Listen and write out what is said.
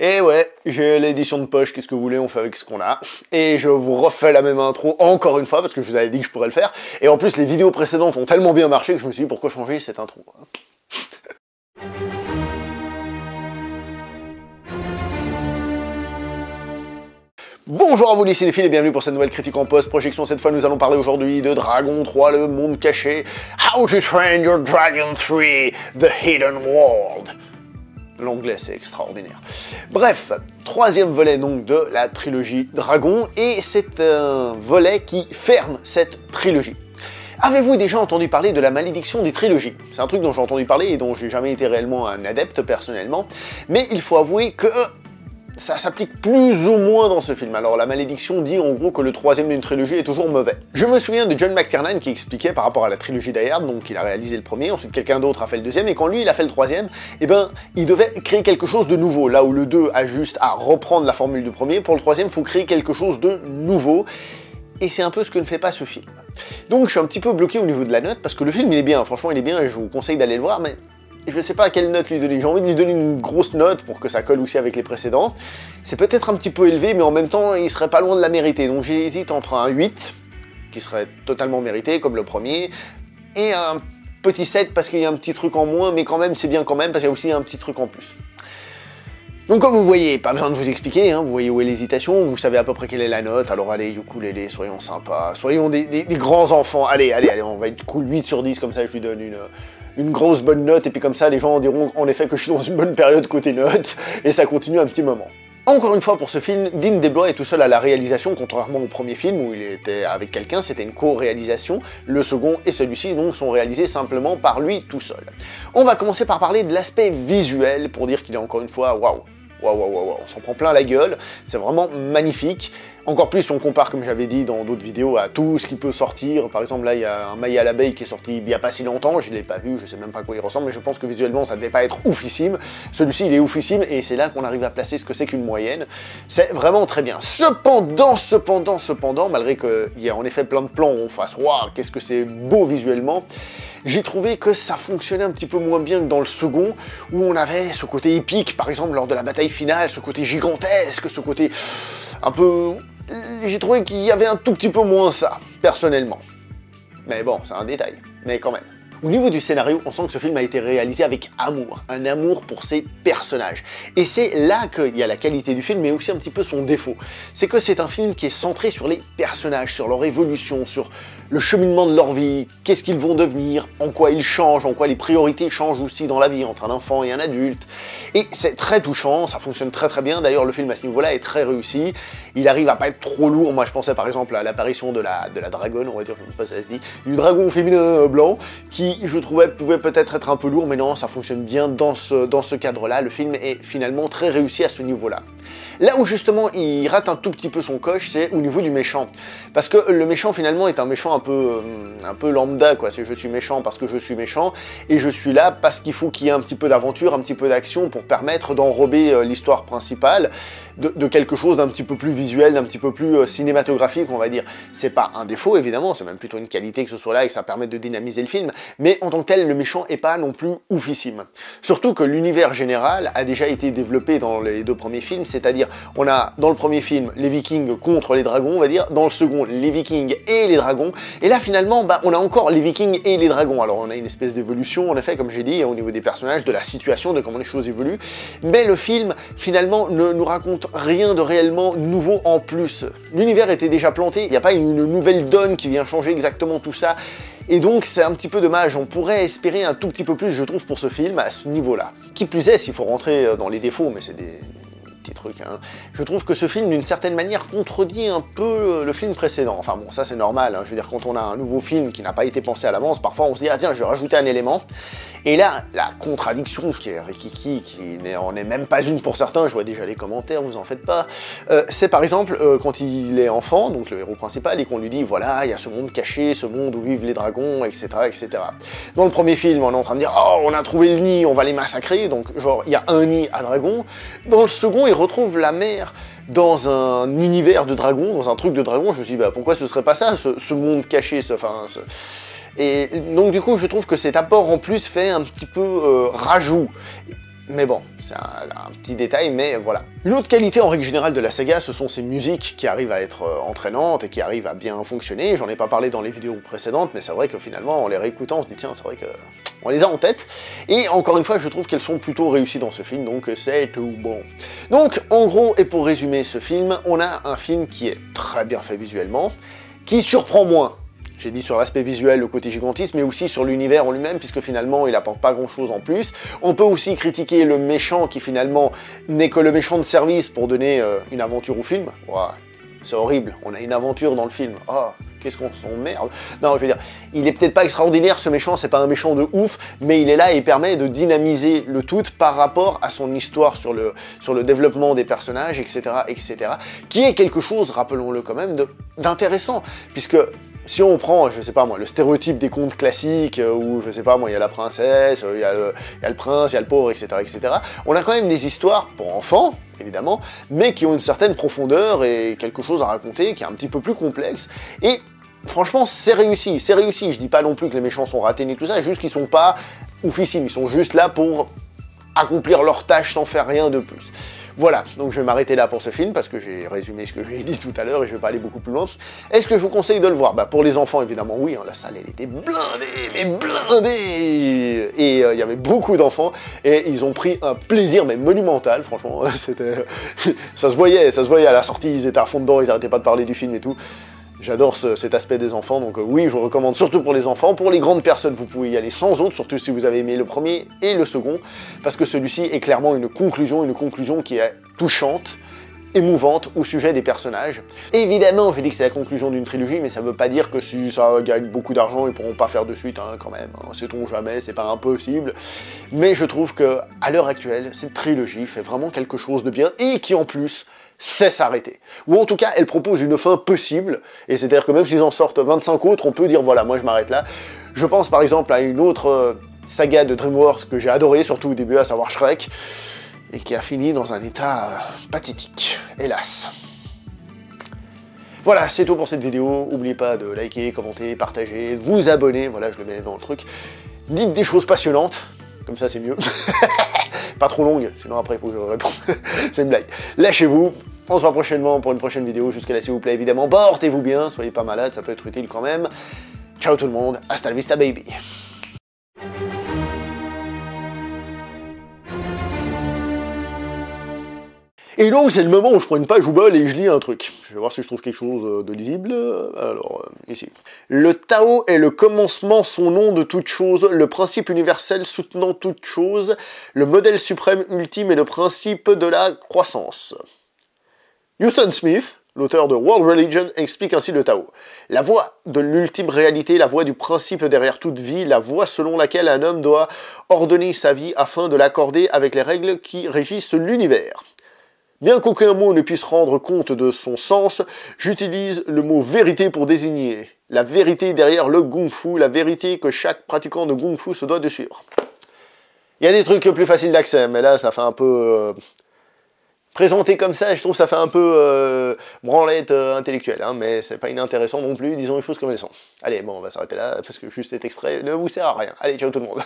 Et ouais, j'ai l'édition de poche, qu'est-ce que vous voulez, on fait avec ce qu'on a. Et je vous refais la même intro encore une fois, parce que je vous avais dit que je pourrais le faire. Et en plus, les vidéos précédentes ont tellement bien marché que je me suis dit, pourquoi changer cette intro? Bonjour à vous les cinéphiles et bienvenue pour cette nouvelle critique en post-projection. Cette fois, nous allons parler aujourd'hui de Dragon 3, le monde caché, How to Train Your Dragon 3, The Hidden World. L'anglais, c'est extraordinaire. Bref, troisième volet donc de la trilogie Dragon, et c'est un volet qui ferme cette trilogie. Avez-vous déjà entendu parler de la malédiction des trilogies? C'est un truc dont j'ai entendu parler et dont j'ai jamais été réellement un adepte personnellement, mais il faut avouer que ça s'applique plus ou moins dans ce film. Alors la malédiction dit en gros que le troisième d'une trilogie est toujours mauvais. Je me souviens de John McTiernan qui expliquait par rapport à la trilogie Die Hard, donc il a réalisé le premier, ensuite quelqu'un d'autre a fait le deuxième, et quand lui il a fait le troisième, eh ben il devait créer quelque chose de nouveau. Là où le 2 a juste à reprendre la formule du premier, pour le troisième il faut créer quelque chose de nouveau. Et c'est un peu ce que ne fait pas ce film. Donc je suis un petit peu bloqué au niveau de la note, parce que le film il est bien, franchement il est bien, et je vous conseille d'aller le voir, mais je ne sais pas à quelle note lui donner. J'ai envie de lui donner une grosse note pour que ça colle aussi avec les précédents. C'est peut-être un petit peu élevé, mais en même temps, il serait pas loin de la mériter. Donc j'hésite entre un 8, qui serait totalement mérité, comme le premier, et un petit 7, parce qu'il y a un petit truc en moins, mais quand même, c'est bien quand même, parce qu'il y a aussi un petit truc en plus. Donc comme vous voyez, pas besoin de vous expliquer, hein, vous voyez où est l'hésitation, vous savez à peu près quelle est la note, alors allez, ukulélé, soyons sympas, soyons des grands enfants, allez, on va être cool, 8 sur 10, comme ça je lui donne une grosse bonne note, et puis comme ça les gens diront en effet que je suis dans une bonne période côté note, et ça continue un petit moment. Encore une fois pour ce film, Dean DeBlois est tout seul à la réalisation, contrairement au premier film où il était avec quelqu'un, c'était une co-réalisation. Le second et celui-ci donc sont réalisés simplement par lui tout seul. On va commencer par parler de l'aspect visuel pour dire qu'il est encore une fois waouh. Waouh, on s'en prend plein la gueule, c'est vraiment magnifique. Encore plus si on compare, comme j'avais dit dans d'autres vidéos, à tout ce qui peut sortir. Par exemple, là, il y a un Maya à l'abeille qui est sorti il n'y a pas si longtemps, je ne l'ai pas vu, je sais même pas à quoi il ressemble, mais je pense que visuellement, ça devait pas être oufissime. Celui-ci, il est oufissime, et c'est là qu'on arrive à placer ce que c'est qu'une moyenne. C'est vraiment très bien. Cependant, malgré qu'il y a en effet plein de plans où on fasse « Waouh, qu'est-ce que c'est beau visuellement !» j'ai trouvé que ça fonctionnait un petit peu moins bien que dans le second, où on avait ce côté épique, par exemple, lors de la bataille finale, ce côté gigantesque, ce côté un peu... J'ai trouvé qu'il y avait un tout petit peu moins ça, personnellement. Mais bon, c'est un détail, mais quand même. Au niveau du scénario, on sent que ce film a été réalisé avec amour, un amour pour ses personnages. Et c'est là qu'il y a la qualité du film, mais aussi un petit peu son défaut. C'est que c'est un film qui est centré sur les personnages, sur leur évolution, sur le cheminement de leur vie, qu'est-ce qu'ils vont devenir, en quoi ils changent, en quoi les priorités changent aussi dans la vie entre un enfant et un adulte. Et c'est très touchant, ça fonctionne très très bien. D'ailleurs, le film à ce niveau-là est très réussi. Il arrive à pas être trop lourd. Moi, je pensais par exemple à l'apparition de la dragonne, on va dire, je ne sais pas si ça se dit, du dragon féminin blanc, qui, je trouvais, pouvait peut-être être un peu lourd, mais non, ça fonctionne bien dans ce cadre-là. Le film est finalement très réussi à ce niveau-là. Là où justement il rate un tout petit peu son coche, c'est au niveau du méchant. Parce que le méchant finalement est un méchant un peu lambda, quoi. C'est je suis méchant parce que je suis méchant, et je suis là parce qu'il faut qu'il y ait un petit peu d'aventure, un petit peu d'action pour permettre d'enrober l'histoire principale de quelque chose d'un petit peu plus visuel, d'un petit peu plus cinématographique, on va dire. C'est pas un défaut évidemment, c'est même plutôt une qualité que ce soit là et que ça permette de dynamiser le film, mais en tant que tel, le méchant est pas non plus oufissime. Surtout que l'univers général a déjà été développé dans les deux premiers films, c'est-à-dire on a dans le premier film les Vikings contre les dragons, on va dire, dans le second les Vikings et les dragons, et là finalement on a encore les Vikings et les dragons. Alors on a une espèce d'évolution en effet, comme j'ai dit, au niveau des personnages, de la situation, de comment les choses évoluent, mais le film finalement ne nous raconte rien de réellement nouveau en plus. L'univers était déjà planté, il n'y a pas une nouvelle donne qui vient changer exactement tout ça, et donc c'est un petit peu dommage. On pourrait espérer un tout petit peu plus, je trouve, pour ce film à ce niveau-là. Qui plus est, s'il faut rentrer dans les défauts, mais c'est des petits trucs, hein. Je trouve que ce film, d'une certaine manière, contredit un peu le film précédent. Enfin bon, ça c'est normal, hein. Je veux dire, quand on a un nouveau film qui n'a pas été pensé à l'avance, parfois on se dit « Ah tiens, je vais rajouter un élément ». Et là, la contradiction qui est rikiki, qui n'en est même pas une pour certains, je vois déjà les commentaires, vous en faites pas, c'est par exemple quand il est enfant, donc le héros principal, et qu'on lui dit voilà, il y a ce monde caché, ce monde où vivent les dragons, etc., etc. Dans le premier film, on est en train de dire oh, on a trouvé le nid, on va les massacrer, donc genre il y a un nid à dragons. Dans le second, il retrouve la mère dans un univers de dragons, dans un truc de dragons. Je me suis dit bah pourquoi ce serait pas ça, ce monde caché, Et donc du coup, je trouve que cet apport en plus fait un petit peu rajout. Mais bon, c'est un petit détail, mais voilà. Une autre qualité en règle générale de la saga, ce sont ses musiques qui arrivent à être entraînantes et qui arrivent à bien fonctionner. J'en ai pas parlé dans les vidéos précédentes, mais c'est vrai que finalement, en les réécoutant, on se dit tiens, c'est vrai que on les a en tête. Et encore une fois, je trouve qu'elles sont plutôt réussies dans ce film, donc c'est tout bon. Donc, en gros, et pour résumer ce film, on a un film qui est très bien fait visuellement, qui surprend moins. J'ai dit sur l'aspect visuel, le côté gigantesque, mais aussi sur l'univers en lui-même, puisque finalement, il apporte pas grand-chose en plus. On peut aussi critiquer le méchant, qui finalement n'est que le méchant de service pour donner une aventure au film. Ouah, c'est horrible, on a une aventure dans le film. Oh, qu'est-ce qu'on s'emmerde. Non, je veux dire, il est peut-être pas extraordinaire, ce méchant, c'est pas un méchant de ouf, mais il est là et il permet de dynamiser le tout par rapport à son histoire sur le développement des personnages, etc., etc., qui est quelque chose, rappelons-le quand même, d'intéressant, puisque si on prend, je sais pas moi, le stéréotype des contes classiques, où, je sais pas moi, il y a la princesse, il y a le prince, il y a le pauvre, etc., etc., on a quand même des histoires pour enfants, évidemment, mais qui ont une certaine profondeur et quelque chose à raconter qui est un petit peu plus complexe, et franchement, c'est réussi, je dis pas non plus que les méchants sont ratés ni tout ça, juste qu'ils sont pas oufissimes, ils sont juste là pour accomplir leur tâche sans faire rien de plus. Voilà, donc je vais m'arrêter là pour ce film, parce que j'ai résumé ce que j'ai dit tout à l'heure, et je vais pas aller beaucoup plus loin. Est-ce que je vous conseille de le voir? Bah pour les enfants, évidemment, oui, hein, la salle, elle était blindée, mais blindée. Et il y avait beaucoup d'enfants, et ils ont pris un plaisir, mais monumental, franchement, c'était... ça se voyait à la sortie, ils étaient à fond dedans, ils arrêtaient pas de parler du film et tout. J'adore cet aspect des enfants, donc oui, je vous recommande surtout pour les enfants. Pour les grandes personnes, vous pouvez y aller sans autre, surtout si vous avez aimé le premier et le second, parce que celui-ci est clairement une conclusion qui est touchante, émouvante au sujet des personnages. Évidemment, je dis que c'est la conclusion d'une trilogie, mais ça veut pas dire que si ça gagne beaucoup d'argent, ils pourront pas faire de suite, hein, quand même. Hein, sait-on jamais, c'est pas impossible. Mais je trouve que à l'heure actuelle, cette trilogie fait vraiment quelque chose de bien, et qui en plus sait s'arrêter. Ou en tout cas, elle propose une fin possible, et c'est-à-dire que même s'ils en sortent 25 autres, on peut dire voilà, moi je m'arrête là. Je pense par exemple à une autre saga de DreamWorks que j'ai adorée, surtout au début, à savoir Shrek, et qui a fini dans un état pathétique, hélas. Voilà, c'est tout pour cette vidéo. N'oubliez pas de liker, commenter, partager, de vous abonner, voilà, je le mets dans le truc. Dites des choses passionnantes, comme ça c'est mieux. Pas trop longue, sinon après il faut que je réponde. C'est une blague. Lâchez-vous, on se voit prochainement pour une prochaine vidéo. Jusqu'à là, s'il vous plaît, évidemment, portez-vous bien, soyez pas malades, ça peut être utile quand même. Ciao tout le monde, hasta la vista baby. Et donc, c'est le moment où je prends une page Google et je lis un truc. Je vais voir si je trouve quelque chose de lisible. Alors, ici. Le Tao est le commencement, son nom de toute chose, le principe universel soutenant toute chose, le modèle suprême ultime et le principe de la croissance. Huston Smith, l'auteur de World Religion, explique ainsi le Tao. La voie de l'ultime réalité, la voie du principe derrière toute vie, la voie selon laquelle un homme doit ordonner sa vie afin de l'accorder avec les règles qui régissent l'univers. Bien qu'aucun mot ne puisse rendre compte de son sens, j'utilise le mot vérité pour désigner la vérité derrière le Kung-Fu, la vérité que chaque pratiquant de Kung-Fu se doit de suivre. Il y a des trucs plus faciles d'accès, mais là ça fait un peu... présenté comme ça, je trouve ça fait un peu branlette intellectuelle, hein, mais c'est pas inintéressant non plus, disons les choses comme elles sont. Allez, bon, on va s'arrêter là, parce que juste cet extrait ne vous sert à rien. Allez, ciao tout le monde.